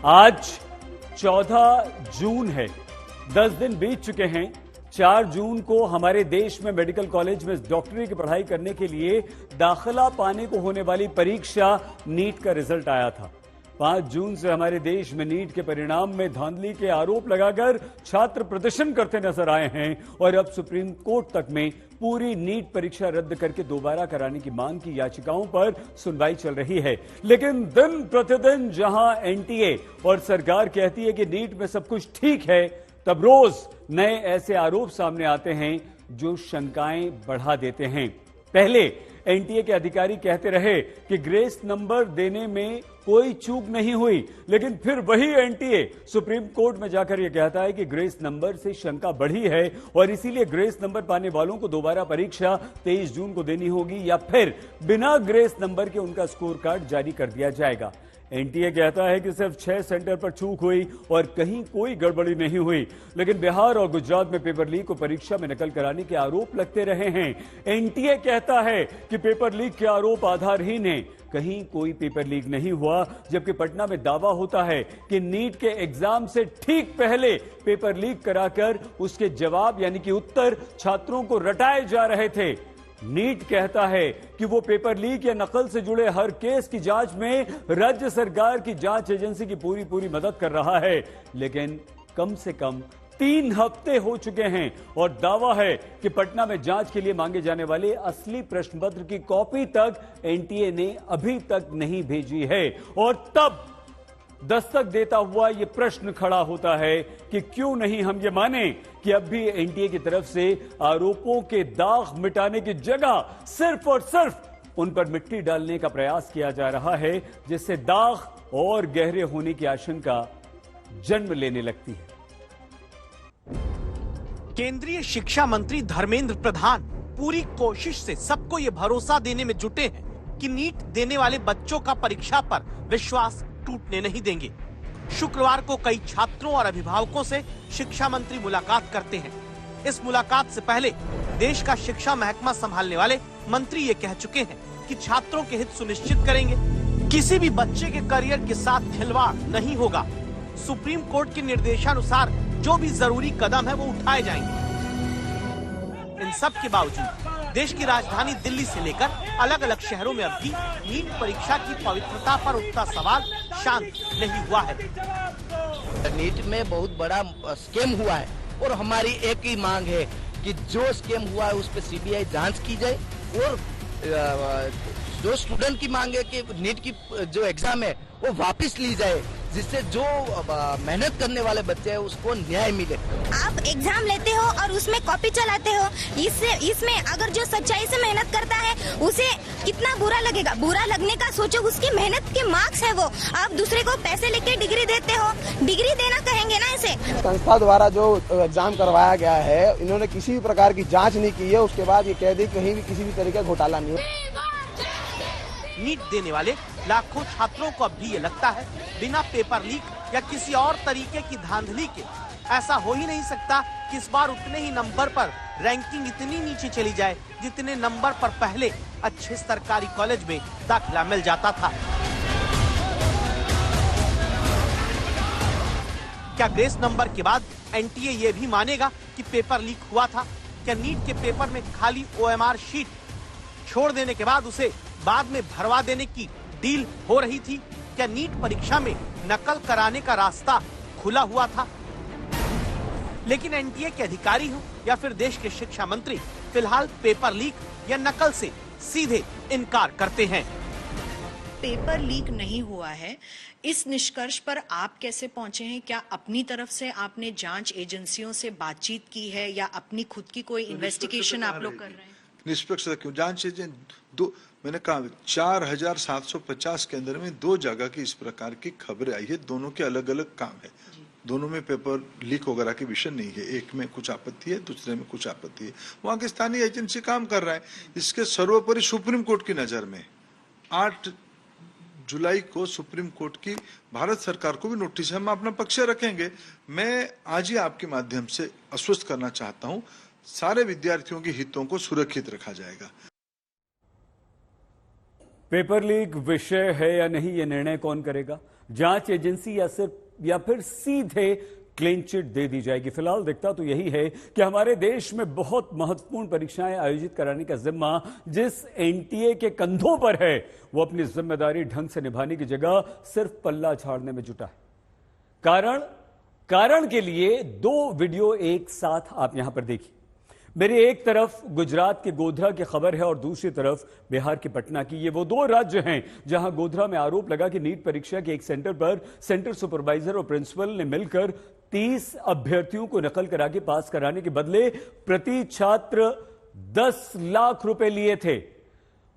आज 14 जून है। 10 दिन बीत चुके हैं। 4 जून को हमारे देश में मेडिकल कॉलेज में डॉक्टरी की पढ़ाई करने के लिए दाखिला पाने को होने वाली परीक्षा नीट का रिजल्ट आया था। 5 जून से हमारे देश में नीट के परिणाम में धांधली के आरोप लगाकर छात्र प्रदर्शन करते नजर आए हैं और अब सुप्रीम कोर्ट तक में पूरी नीट परीक्षा रद्द करके दोबारा कराने की मांग की याचिकाओं पर सुनवाई चल रही है। लेकिन दिन प्रतिदिन जहां एनटीए और सरकार कहती है कि नीट में सब कुछ ठीक है, तब रोज नए ऐसे आरोप सामने आते हैं जो शंकाएं बढ़ा देते हैं। पहले एनटीए के अधिकारी कहते रहे कि ग्रेस नंबर देने में कोई चूक नहीं हुई, लेकिन फिर वही एनटीए सुप्रीम कोर्ट में जाकर यह कहता है कि ग्रेस नंबर से शंका बढ़ी है और इसीलिए ग्रेस नंबर पाने वालों को दोबारा परीक्षा 23 जून को देनी होगी या फिर बिना ग्रेस नंबर के उनका स्कोर कार्ड जारी कर दिया जाएगा। एनटीए कहता है कि सिर्फ 6 सेंटर पर चूक हुई और कहीं कोई गड़बड़ी नहीं हुई, लेकिन बिहार और गुजरात में पेपर लीक को परीक्षा में नकल कराने के आरोप लगते रहे हैं। एनटीए कहता है कि पेपर लीक के आरोप आधारहीन हैं, कहीं कोई पेपर लीक नहीं हुआ, जबकि पटना में दावा होता है कि नीट के एग्जाम से ठीक पहले पेपर लीक कराकर उसके जवाब यानी कि उत्तर छात्रों को रटाए जा रहे थे। नीट कहता है कि वो पेपर लीक या नकल से जुड़े हर केस की जांच में राज्य सरकार की जांच एजेंसी की पूरी मदद कर रहा है, लेकिन कम से कम 3 हफ्ते हो चुके हैं और दावा है कि पटना में जांच के लिए मांगे जाने वाले असली प्रश्न पत्र की कॉपी तक एनटीए ने अभी तक नहीं भेजी है। और तब दस्तक देता हुआ यह प्रश्न खड़ा होता है कि क्यों नहीं हम ये माने कि अब भी एनटीए की तरफ से आरोपों के दाग मिटाने की जगह सिर्फ और सिर्फ उन पर मिट्टी डालने का प्रयास किया जा रहा है, जिससे दाग और गहरे होने की आशंका जन्म लेने लगती है। केंद्रीय शिक्षा मंत्री धर्मेंद्र प्रधान पूरी कोशिश से सबको ये भरोसा देने में जुटे हैं कि नीट देने वाले बच्चों का परीक्षा पर विश्वास टूटने नहीं देंगे। शुक्रवार को कई छात्रों और अभिभावकों से शिक्षा मंत्री मुलाकात करते हैं। इस मुलाकात से पहले देश का शिक्षा महकमा संभालने वाले मंत्री ये कह चुके हैं कि छात्रों के हित सुनिश्चित करेंगे, किसी भी बच्चे के करियर के साथ खिलवाड़ नहीं होगा। सुप्रीम कोर्ट के निर्देशानुसार जो भी जरूरी कदम है वो उठाए जाएंगे। इन सब के बावजूद देश की राजधानी दिल्ली से लेकर अलग अलग शहरों में अब भी नीट परीक्षा की पवित्रता पर उठता सवाल शांत नहीं हुआ है। नीट में बहुत बड़ा स्कैम हुआ है और हमारी एक ही मांग है कि जो स्कैम हुआ है उस पर सीबीआई जांच की जाए और जो स्टूडेंट की मांग है कि नीट की जो एग्जाम है वो वापस ली जाए, जिससे जो मेहनत करने वाले बच्चे हैं उसको न्याय मिले। आप एग्जाम लेते हो और उसमें कॉपी चलाते हो, इसमें अगर जो सच्चाई से मेहनत करता है उसे कितना बुरा लगेगा। बुरा लगने का सोचो, उसकी मेहनत के मार्क्स है वो। आप दूसरे को पैसे लेके डिग्री देते हो, डिग्री देना कहेंगे ना इसे। संस्था द्वारा जो एग्जाम करवाया गया है, इन्होंने किसी भी प्रकार की जाँच नहीं की है। उसके बाद ये कह दी कहीं भी किसी भी तरीके का घोटाला नहीं हो। नीट देने वाले लाखों छात्रों को अब भी ये लगता है बिना पेपर लीक या किसी और तरीके की धांधली के ऐसा हो ही नहीं सकता कि इस बार उतने ही नंबर पर रैंकिंग इतनी नीचे चली जाए जितने नंबर पर पहले अच्छे सरकारी कॉलेज में दाखिला मिल जाता था। क्या ग्रेस नंबर के बाद एनटीए ये भी मानेगा कि पेपर लीक हुआ था? क्या नीट के पेपर में खाली ओएमआर शीट छोड़ देने के बाद उसे बाद में भरवा देने की डील हो रही थी? क्या नीट परीक्षा में नकल कराने का रास्ता खुला हुआ था? लेकिन एनटीए के अधिकारी हो या फिर देश के शिक्षा मंत्री फिलहाल पेपर लीक या नकल से सीधे इनकार करते हैं। पेपर लीक नहीं हुआ है, इस निष्कर्ष पर आप कैसे पहुंचे हैं? क्या अपनी तरफ से आपने जांच एजेंसियों से बातचीत की है या अपनी खुद की कोई इन्वेस्टिगेशन आप लोग कर रहे हैं? निष्पक्षता क्यों? जांच एजेंसी मैंने कहा 4750 के अंदर में 2 जगह की इस प्रकार की खबरें आई है। दोनों के अलग अलग काम है, दोनों में पेपर लीक वगैरह के विषय नहीं है। एक में कुछ आपत्ति है, दूसरे में कुछ आपत्ति है। वहां की स्थानीय एजेंसी काम कर रहा है। इसके सर्वोपरि सुप्रीम कोर्ट की नजर में 8 जुलाई को सुप्रीम कोर्ट की भारत सरकार को भी नोटिस है। हम अपना पक्ष रखेंगे। मैं आज ही आपके माध्यम से आश्वस्त करना चाहता हूं, सारे विद्यार्थियों के हितों को सुरक्षित रखा जाएगा। पेपर लीक विषय है या नहीं, यह निर्णय कौन करेगा? जांच एजेंसी या फिर सीधे क्लीन चिट दे दी जाएगी। फिलहाल दिखता तो यही है कि हमारे देश में बहुत महत्वपूर्ण परीक्षाएं आयोजित कराने का जिम्मा जिस एनटीए के कंधों पर है, वो अपनी जिम्मेदारी ढंग से निभाने की जगह सिर्फ पल्ला झाड़ने में जुटा है। कारण के लिए दो वीडियो एक साथ आप यहां पर देखिए। मेरी एक तरफ गुजरात के गोधरा की खबर है और दूसरी तरफ बिहार के पटना की। ये वो दो राज्य हैं जहां गोधरा में आरोप लगा कि नीट परीक्षा के एक सेंटर पर सेंटर सुपरवाइजर और प्रिंसिपल ने मिलकर 30 अभ्यर्थियों को नकल करा के पास कराने के बदले प्रति छात्र 10 लाख रुपए लिए थे।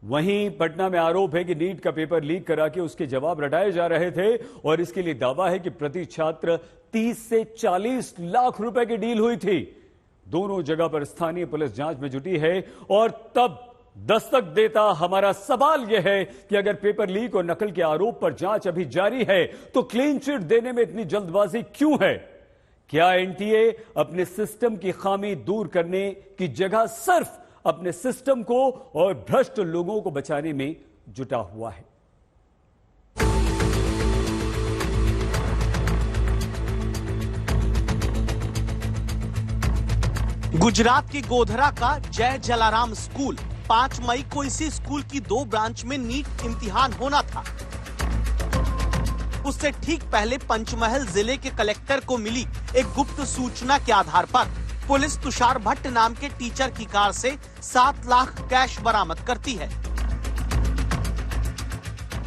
वहीं पटना में आरोप है कि नीट का पेपर लीक करा के उसके जवाब रटाए जा रहे थे और इसके लिए दावा है कि प्रति छात्र 30 से 40 लाख रुपए की डील हुई थी। दोनों जगह पर स्थानीय पुलिस जांच में जुटी है और तब दस्तक देता हमारा सवाल यह है कि अगर पेपर लीक और नकल के आरोप पर जांच अभी जारी है तो क्लीन चिट देने में इतनी जल्दबाजी क्यों है? क्या एनटीए अपने सिस्टम की खामी दूर करने की जगह सिर्फ अपने सिस्टम को और भ्रष्ट लोगों को बचाने में जुटा हुआ है? गुजरात के गोधरा का जय जलाराम स्कूल 5 मई को इसी स्कूल की 2 ब्रांच में नीट इम्तिहान होना था। उससे ठीक पहले पंचमहल जिले के कलेक्टर को मिली एक गुप्त सूचना के आधार पर पुलिस तुषार भट्ट नाम के टीचर की कार से 7 लाख कैश बरामद करती है।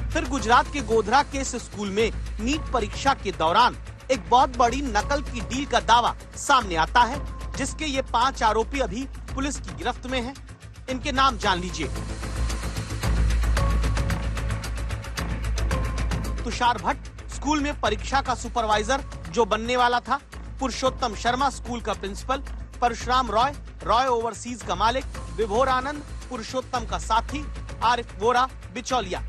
फिर गुजरात के गोधरा के इस स्कूल में नीट परीक्षा के दौरान एक बहुत बड़ी नकल की डील का दावा सामने आता है, जिसके ये 5 आरोपी अभी पुलिस की गिरफ्त में हैं। इनके नाम जान लीजिए। तुषार भट्ट स्कूल में परीक्षा का सुपरवाइजर जो बनने वाला था, पुरुषोत्तम शर्मा स्कूल का प्रिंसिपल, परशुराम रॉय ओवरसीज का मालिक, विभोर आनंद पुरुषोत्तम का साथी, आरिफ वोरा बिचौलिया।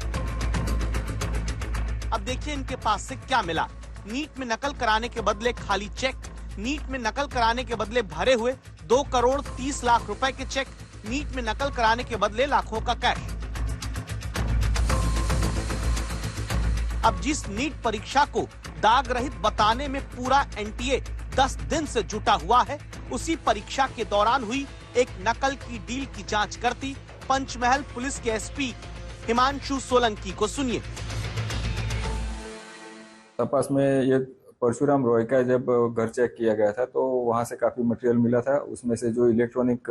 अब देखिए इनके पास से क्या मिला। नीट में नकल कराने के बदले खाली चेक, नीट में नकल कराने के बदले भरे हुए 2 करोड़ 30 लाख रुपए के चेक, नीट में नकल कराने के बदले लाखों का कैश। अब जिस नीट परीक्षा को दाग रहित बताने में पूरा एनटीए 10 दिन से जुटा हुआ है, उसी परीक्षा के दौरान हुई एक नकल की डील की जांच करती पंचमहल पुलिस के एसपी हिमांशु सोलंकी को सुनिए। तपास में ये परशुराम रॉय का जब घर चेक किया गया था तो वहां से काफी मटेरियल मिला था। उसमें से जो इलेक्ट्रॉनिक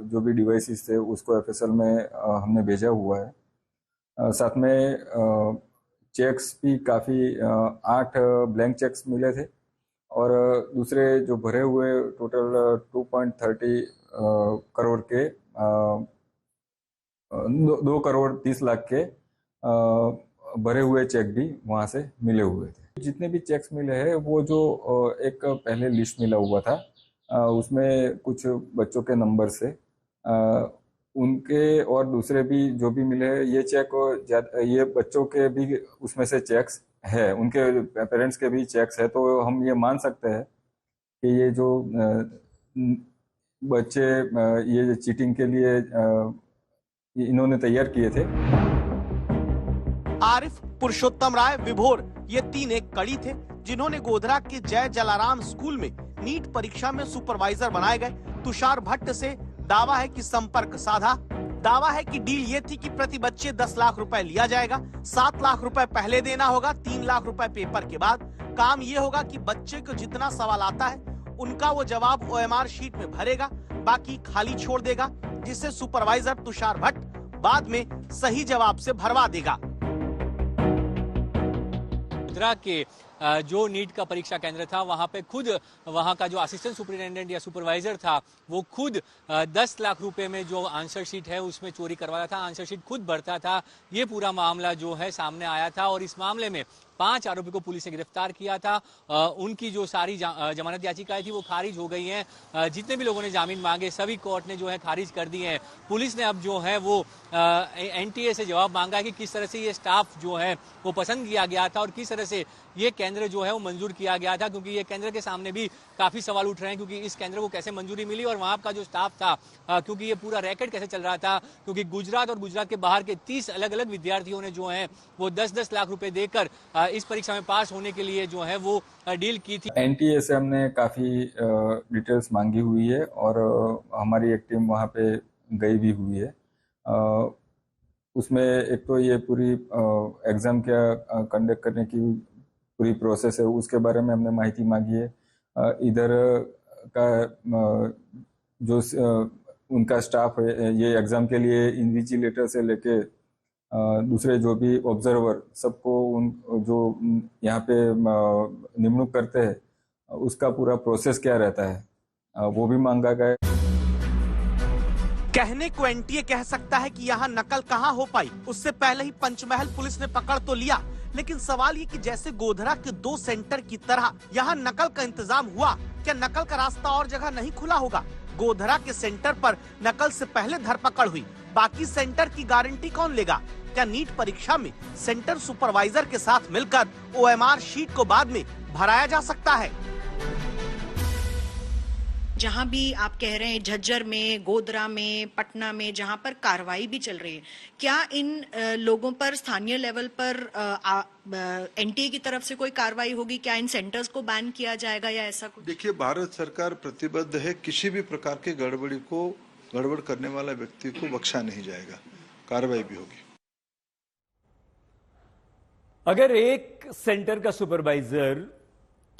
जो भी डिवाइसेस थे उसको एफएसएल में हमने भेजा हुआ है। साथ में चेक्स भी काफी 8 ब्लैंक चेक्स मिले थे और दूसरे जो भरे हुए टोटल 2.30 करोड़ के 2 करोड़ 30 लाख के भरे हुए चेक भी वहां से मिले हुए थे। जितने भी चेक्स मिले हैं वो जो एक पहले लिस्ट मिला हुआ था उसमें कुछ बच्चों के नंबर से उनके और दूसरे भी जो भी मिले हैं ये चेक ये बच्चों के भी उसमें से चेक्स है, उनके पेरेंट्स के भी चेक्स है। तो हम ये मान सकते हैं कि ये जो बच्चे ये चीटिंग के लिए इन्होंने तैयार किए थे। आरिफ, पुरुषोत्तम राय, विभोर ये 3 एक कड़ी थे जिन्होंने गोधरा के जय जलाराम स्कूल में नीट परीक्षा में सुपरवाइजर बनाए गए। तुषार भट्ट से दावा है कि संपर्क साधा। दावा है कि डील ये थी कि प्रति बच्चे 10 लाख रुपए लिया जाएगा, 7 लाख रुपए पहले देना होगा, 3 लाख रुपए पेपर के बाद। काम ये होगा कि बच्चे को जितना सवाल आता है उनका वो जवाब ओएमआर शीट में भरेगा, बाकी खाली छोड़ देगा, जिससे सुपरवाइजर तुषार भट्ट बाद में सही जवाब से भरवा देगा। के जो नीट का परीक्षा केंद्र था वहां पे खुद वहां का जो असिस्टेंट सुपरिटेंडेंट या सुपरवाइजर था वो खुद 10 लाख रुपए में जो आंसर शीट है उसमें चोरी करवाया था, आंसर शीट खुद भरता था। ये पूरा मामला जो है सामने आया था और इस मामले में 5 आरोपी को पुलिस ने गिरफ्तार किया था। उनकी जो सारी जमानत याचिकाएं थी वो खारिज हो गई हैं। जितने भी लोगों ने जामीन मांगे सभी कोर्ट ने जो है खारिज कर दी है। पुलिस ने अब जो है वो एनटीए से जवाब मांगा है कि किस तरह से ये स्टाफ जो है वो पसंद किया गया था और किस तरह से ये केंद्र जो है वो मंजूर किया गया था, क्योंकि ये केंद्र के सामने भी काफी सवाल उठ रहे हैं क्योंकि इस केंद्र को कैसे मंजूरी मिली और वहां का जो स्टाफ था, क्योंकि ये पूरा रैकेट कैसे चल रहा था, क्योंकि गुजरात और गुजरात के बाहर के 30 अलग अलग विद्यार्थियों ने जो है वो 10-10 लाख रुपए देकर इस परीक्षा में पास होने के लिए जो है वो डील की थी। एनटीए से हमने काफी डिटेल्स मांगी हुई है और हमारी एक टीम वहां पे गई भी हुई है। उसमें एक तो ये पूरी एग्जाम क्या कंडक्ट करने की पूरी प्रोसेस है, उसके बारे में हमने माहिती मांगी है। इधर का जो उनका स्टाफ है, ये एग्जाम के लिए इन्विजिलेटर से लेके दूसरे जो भी ऑब्जर्वर सबको उन जो यहाँ पे निमणूक करते हैं उसका पूरा प्रोसेस क्या रहता है वो भी मांगा गया। कहने को एनटीए कह सकता है कि यहाँ नकल कहाँ हो पाई, उससे पहले ही पंचमहल पुलिस ने पकड़ तो लिया, लेकिन सवाल ये कि जैसे गोधरा के 2 सेंटर की तरह यहाँ नकल का इंतजाम हुआ, क्या नकल का रास्ता और जगह नहीं खुला होगा? गोधरा के सेंटर पर नकल से पहले धरपकड़ हुई, बाकी सेंटर की गारंटी कौन लेगा? क्या नीट परीक्षा में सेंटर सुपरवाइजर के साथ मिलकर ओएमआर शीट को बाद में भराया जा सकता है? जहां भी आप कह रहे हैं झज्जर में, गोधरा में, पटना में, जहां पर कार्रवाई भी चल रही है, क्या इन लोगों पर स्थानीय लेवल पर एनटीए की तरफ से कोई कार्रवाई होगी? क्या इन सेंटर्स को बैन किया जाएगा या ऐसा कुछ? देखिए, भारत सरकार प्रतिबद्ध है, किसी भी प्रकार की गड़बड़ करने वाला व्यक्ति को बख्शा नहीं जाएगा, कार्रवाई भी होगी। अगर एक सेंटर का सुपरवाइजर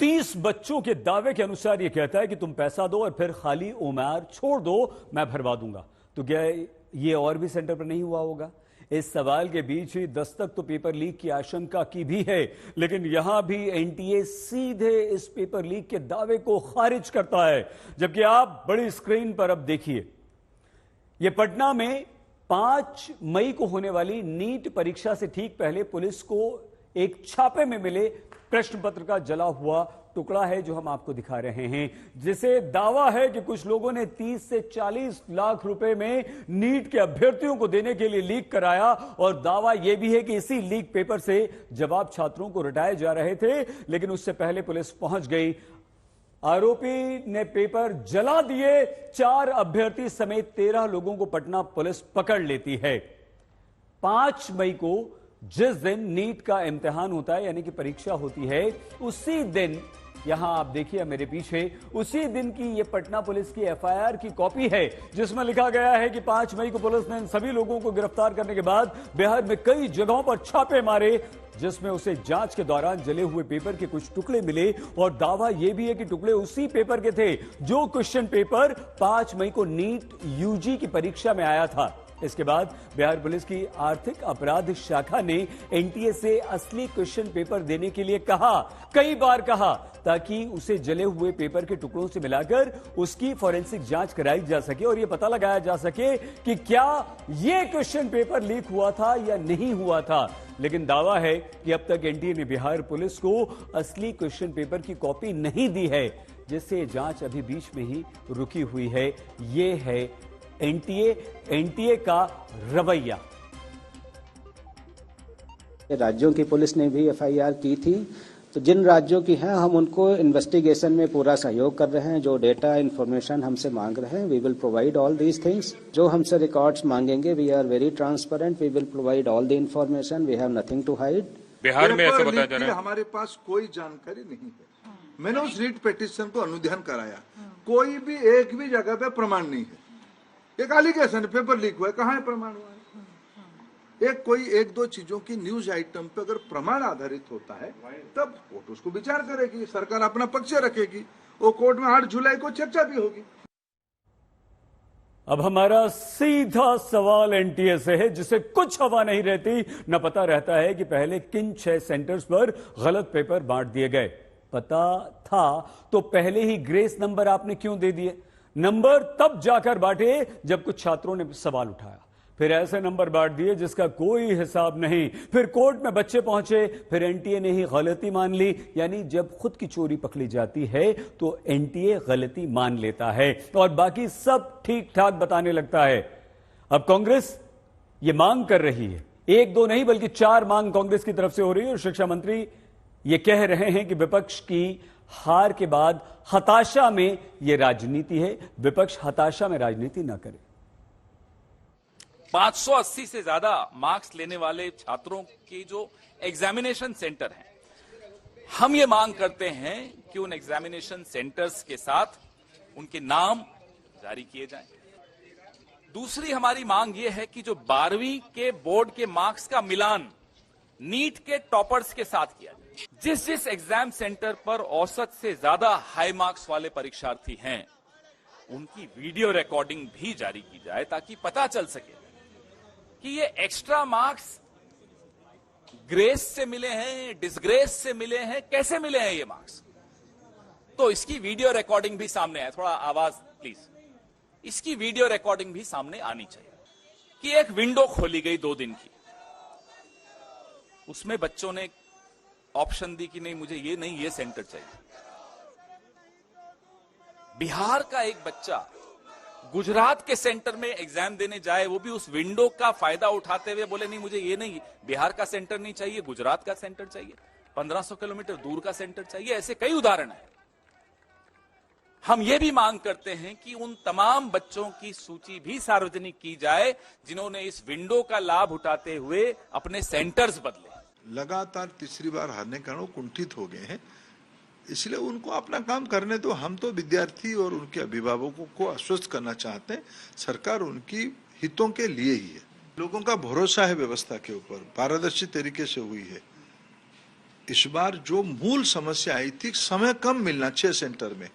30 बच्चों के दावे के अनुसार यह कहता है कि तुम पैसा दो और फिर खाली ओएमआर छोड़ दो, मैं भरवा दूंगा, तो क्या ये और भी सेंटर पर नहीं हुआ होगा? इस सवाल के बीच ही दस्तक तो पेपर लीक की आशंका की भी है, लेकिन यहां भी एनटीए सीधे इस पेपर लीक के दावे को खारिज करता है। जबकि आप बड़ी स्क्रीन पर अब देखिए, यह पटना में 5 मई को होने वाली नीट परीक्षा से ठीक पहले पुलिस को एक छापे में मिले प्रश्न पत्र का जला हुआ टुकड़ा है जो हम आपको दिखा रहे हैं, जिसे दावा है कि कुछ लोगों ने 30 से 40 लाख रुपए में नीट के अभ्यर्थियों को देने के लिए लीक कराया, और दावा यह भी है कि इसी लीक पेपर से जवाब छात्रों को रटाए जा रहे थे, लेकिन उससे पहले पुलिस पहुंच गई। आरोपी ने पेपर जला दिए, 4 अभ्यर्थी समेत 13 लोगों को पटना पुलिस पकड़ लेती है। 5 मई को जिस दिन नीट का इम्तिहान होता है, यानी कि परीक्षा होती है, उसी दिन, यहां आप देखिए मेरे पीछे, उसी दिन की ये पटना पुलिस की एफआईआर की कॉपी है, जिसमें लिखा गया है कि 5 मई को पुलिस ने इन सभी लोगों को गिरफ्तार करने के बाद बिहार में कई जगहों पर छापे मारे, जिसमें उसे जांच के दौरान जले हुए पेपर के कुछ टुकड़े मिले, और दावा यह भी है कि टुकड़े उसी पेपर के थे जो क्वेश्चन पेपर 5 मई को नीट यूजी की परीक्षा में आया था। इसके बाद बिहार पुलिस की आर्थिक अपराध शाखा ने एनटीए से असली क्वेश्चन पेपर देने के लिए कहा, कई बार कहा, ताकि उसे जले हुए पेपर के टुकड़ों से मिलाकर उसकी फॉरेंसिक जांच कराई जा सके और यह पता लगाया जा सके कि क्या यह क्वेश्चन पेपर लीक हुआ था या नहीं हुआ था। लेकिन दावा है कि अब तक एनटीए ने बिहार पुलिस को असली क्वेश्चन पेपर की कॉपी नहीं दी है, जिससे जांच अभी बीच में ही रुकी हुई है। यह है एनटीए का रवैया। राज्यों की पुलिस ने भी एफआईआर की थी, तो जिन राज्यों की हैं हम उनको इन्वेस्टिगेशन में पूरा सहयोग कर रहे हैं। जो डेटा इंफॉर्मेशन हमसे मांग रहे हैं, we will provide all these things. जो हमसे रिकॉर्ड्स मांगेंगे, we are very transparent, we will provide all the information, we have nothing to hide. Bihar में ऐसा बताया जा रहा है, हमारे पास कोई जानकारी नहीं है। मैंने उस रीट पिटीशन को अनुध्यान कराया, कोई भी एक भी जगह पे प्रमाण नहीं है। एक एलिगेशन पेपर लीक हुआ है, कहाँ है प्रमाण हुआ है? कोई 1-2 चीजों की न्यूज आइटम पे अगर प्रमाण आधारित होता है तब कोर्ट उसको विचार करेगी, सरकार अपना पक्ष रखेगी, वो कोर्ट में 8 जुलाई को चर्चा भी होगी। अब हमारा सीधा सवाल एनटीए से है, जिसे कुछ हवा नहीं रहती, न पता रहता है कि पहले किन 6 सेंटर्स पर गलत पेपर बांट दिए गए। पता था तो पहले ही ग्रेस नंबर आपने क्यों दे दिए? नंबर तब जाकर बांटे जब कुछ छात्रों ने सवाल उठाया, फिर ऐसे नंबर बांट दिए जिसका कोई हिसाब नहीं, फिर कोर्ट में बच्चे पहुंचे, फिर एनटीए ने ही गलती मान ली। यानी जब खुद की चोरी पकड़ी जाती है तो एनटीए गलती मान लेता है और बाकी सब ठीक ठाक बताने लगता है। अब कांग्रेस ये मांग कर रही है, 1-2 नहीं बल्कि 4 मांग कांग्रेस की तरफ से हो रही है, और शिक्षा मंत्री ये कह रहे हैं कि विपक्ष की हार के बाद हताशा में यह राजनीति है, विपक्ष हताशा में राजनीति न करे। 580 से ज्यादा मार्क्स लेने वाले छात्रों के जो एग्जामिनेशन सेंटर हैं, हम ये मांग करते हैं कि उन एग्जामिनेशन सेंटर्स के साथ उनके नाम जारी किए जाएं। दूसरी हमारी मांग ये है कि जो 12वीं के बोर्ड के मार्क्स का मिलान नीट के टॉपर्स के साथ किया जाए। जिस एग्जाम सेंटर पर औसत से ज्यादा हाई मार्क्स वाले परीक्षार्थी हैं, उनकी वीडियो रिकॉर्डिंग भी जारी की जाए ताकि पता चल सके कि ये एक्स्ट्रा मार्क्स ग्रेस से मिले हैं, डिसग्रेस से मिले हैं, कैसे मिले हैं ये मार्क्स। तो इसकी वीडियो रिकॉर्डिंग भी सामने आए। थोड़ा आवाज प्लीज। इसकी वीडियो रिकॉर्डिंग भी सामने आनी चाहिए कि एक विंडो खोली गई 2 दिन की, उसमें बच्चों ने ऑप्शन दी कि नहीं मुझे ये नहीं, ये सेंटर चाहिए। बिहार का एक बच्चा गुजरात के सेंटर में एग्जाम देने जाए, वो भी उस विंडो का फायदा उठाते हुए बोले नहीं मुझे ये नहीं, बिहार का सेंटर नहीं चाहिए, गुजरात का सेंटर चाहिए, 1500 किलोमीटर दूर का सेंटर चाहिए। ऐसे कई उदाहरण हैं। हम ये भी मांग करते हैं कि उन तमाम बच्चों की सूची भी सार्वजनिक की जाए जिन्होंने इस विंडो का लाभ उठाते हुए अपने सेंटर्स बदले। लगातार तीसरी बार हारने के कारण वो कुंठित हो गए हैं, इसलिए उनको अपना काम करने दो। हम तो विद्यार्थी और उनके अभिभावकों को आश्वस्त करना चाहते हैं, सरकार उनकी हितों के लिए ही है। लोगों का भरोसा है व्यवस्था के ऊपर, पारदर्शी तरीके से हुई है। इस बार जो मूल समस्या आई थी, समय कम मिलना 6 सेंटर में,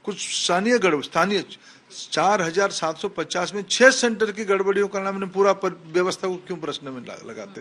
कुछ स्थानीय 4750 में 6 सेंटर की गड़बड़ियों का नाम पूरा व्यवस्था को क्यों प्रश्न में लगाते।